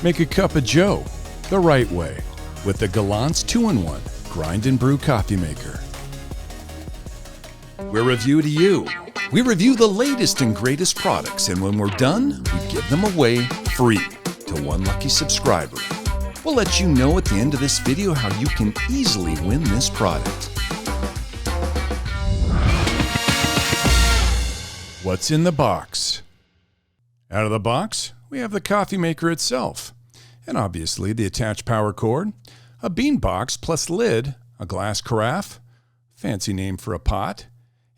Make a cup of joe the right way with the Galanz 2-in-1 Grind and Brew Coffee Maker. We're Review to You. We review the latest and greatest products, and when we're done, we give them away free to one lucky subscriber. We'll let you know at the end of this video how you can easily win this product. What's in the box? Out of the box, we have the coffee maker itself, and obviously the attached power cord, a bean box plus lid, a glass carafe, fancy name for a pot,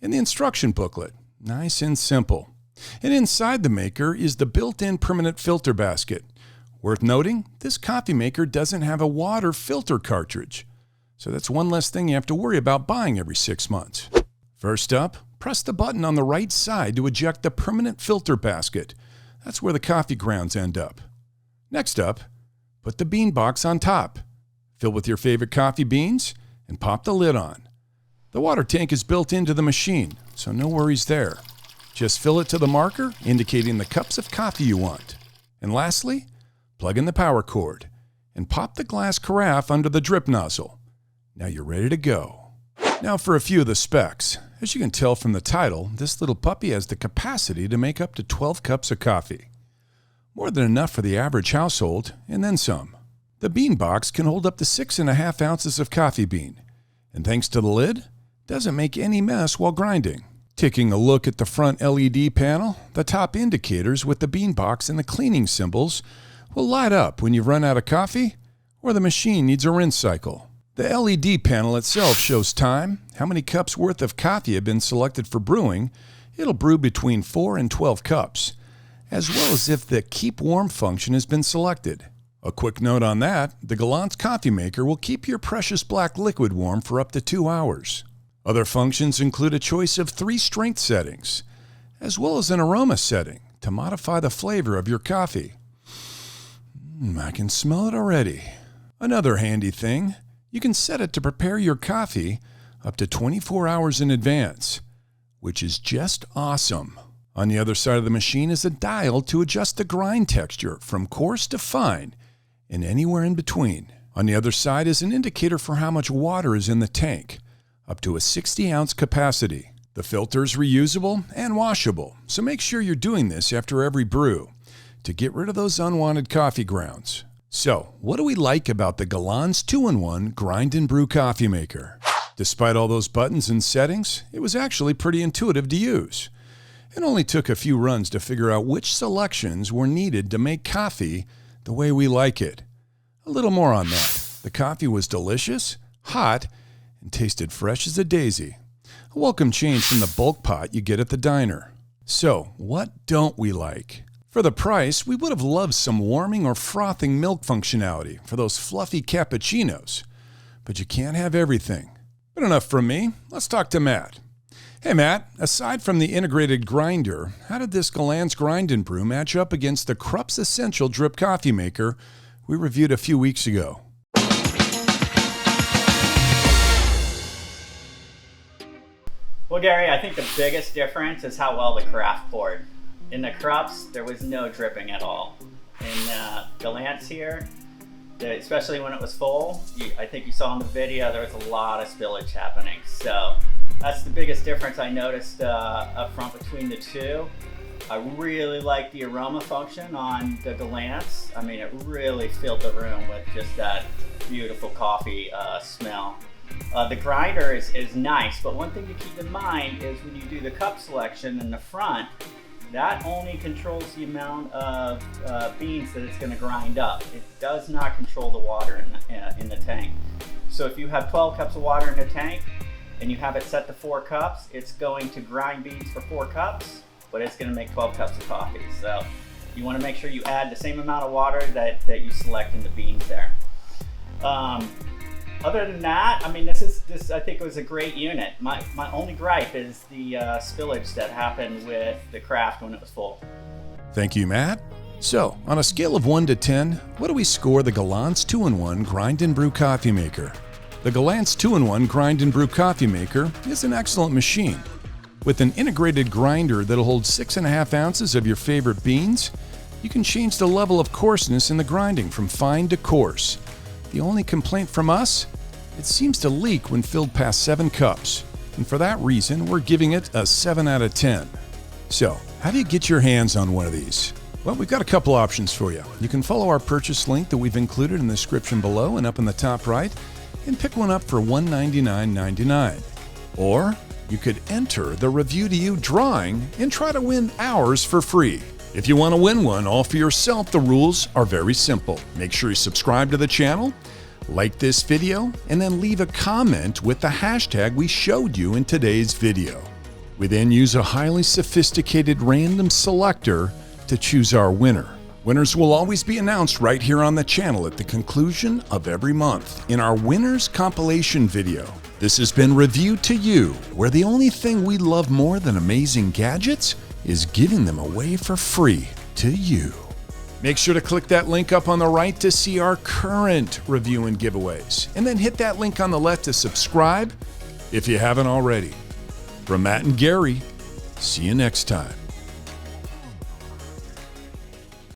and the instruction booklet. Nice and simple. And inside the maker is the built-in permanent filter basket. Worth noting, this coffee maker doesn't have a water filter cartridge, so that's one less thing you have to worry about buying every 6 months. First up, press the button on the right side to eject the permanent filter basket. That's where the coffee grounds end up. Next up, put the bean box on top. Fill with your favorite coffee beans and pop the lid on. The water tank is built into the machine, so no worries there. Just fill it to the marker indicating the cups of coffee you want. And lastly, plug in the power cord and pop the glass carafe under the drip nozzle. Now you're ready to go. Now for a few of the specs. As you can tell from the title, this little puppy has the capacity to make up to 12 cups of coffee. More than enough for the average household, and then some. The bean box can hold up to 6.5 ounces of coffee bean, and thanks to the lid, doesn't make any mess while grinding. Taking a look at the front LED panel, the top indicators with the bean box and the cleaning symbols will light up when you've run out of coffee or the machine needs a rinse cycle. The LED panel itself shows time, how many cups worth of coffee have been selected for brewing. It'll brew between 4 and 12 cups, as well as if the keep warm function has been selected. A quick note on that, the Galanz coffee maker will keep your precious black liquid warm for up to 2 hours. Other functions include a choice of 3 strength settings, as well as an aroma setting to modify the flavor of your coffee. I can smell it already. Another handy thing, you can set it to prepare your coffee up to 24 hours in advance, which is just awesome. On the other side of the machine is a dial to adjust the grind texture from coarse to fine and anywhere in between. On the other side is an indicator for how much water is in the tank, up to a 60-ounce capacity. The filter is reusable and washable, so make sure you're doing this after every brew to get rid of those unwanted coffee grounds. So, what do we like about the Galanz 2-in-1 Grind and Brew Coffee Maker? Despite all those buttons and settings, it was actually pretty intuitive to use. It only took a few runs to figure out which selections were needed to make coffee the way we like it. A little more on that. The coffee was delicious, hot, and tasted fresh as a daisy. A welcome change from the bulk pot you get at the diner. So, what don't we like? For the price, we would have loved some warming or frothing milk functionality for those fluffy cappuccinos. But you can't have everything. But enough from me. Let's talk to Matt. Hey Matt, aside from the integrated grinder, how did this Galanz Grind and Brew match up against the Krups Essential Drip Coffee Maker we reviewed a few weeks ago? Well, Gary, I think the biggest difference is how well the carafe poured. In the Krups, there was no dripping at all. In Galanz here, especially when it was full, I think you saw in the video, there was a lot of spillage happening. So that's the biggest difference I noticed up front between the two. I really like the aroma function on the Galanz. I mean, it really filled the room with just that beautiful coffee smell. The grinder is nice, but one thing to keep in mind is when you do the cup selection in the front, that only controls the amount of beans that it's going to grind up. It does not control the water in the tank. So if you have 12 cups of water in the tank and you have it set to 4 cups, it's going to grind beans for 4 cups, but it's going to make 12 cups of coffee. So you want to make sure you add the same amount of water that you select in the beans there. Other than that, I mean, this I think was a great unit. My only gripe is the spillage that happened with the craft when it was full. Thank you, Matt. So, on a scale of 1 to 10, what do we score the Galanz 2-in-1 Grind and Brew Coffee Maker? The Galanz 2-in-1 Grind and Brew Coffee Maker is an excellent machine. With an integrated grinder that'll hold 6.5 ounces of your favorite beans, You can change the level of coarseness in the grinding from fine to coarse. The only complaint from us? It seems to leak when filled past 7 cups. And for that reason, we're giving it a 7 out of 10. So, how do you get your hands on one of these? Well, we've got a couple options for you. You can follow our purchase link that we've included in the description below and up in the top right, and pick one up for $199.99. Or you could enter the Review to You drawing and try to win ours for free. If you want to win one all for yourself, the rules are very simple. Make sure you subscribe to the channel, like this video, and then leave a comment with the hashtag we showed you in today's video. We then use a highly sophisticated random selector to choose our winner. Winners will always be announced right here on the channel at the conclusion of every month in our Winners Compilation video. This has been Review to You, where the only thing we love more than amazing gadgets is giving them away for free to you. Make sure to click that link up on the right to see our current review and giveaways, and then hit that link on the left to subscribe if you haven't already. From Matt and Gary, see you next time.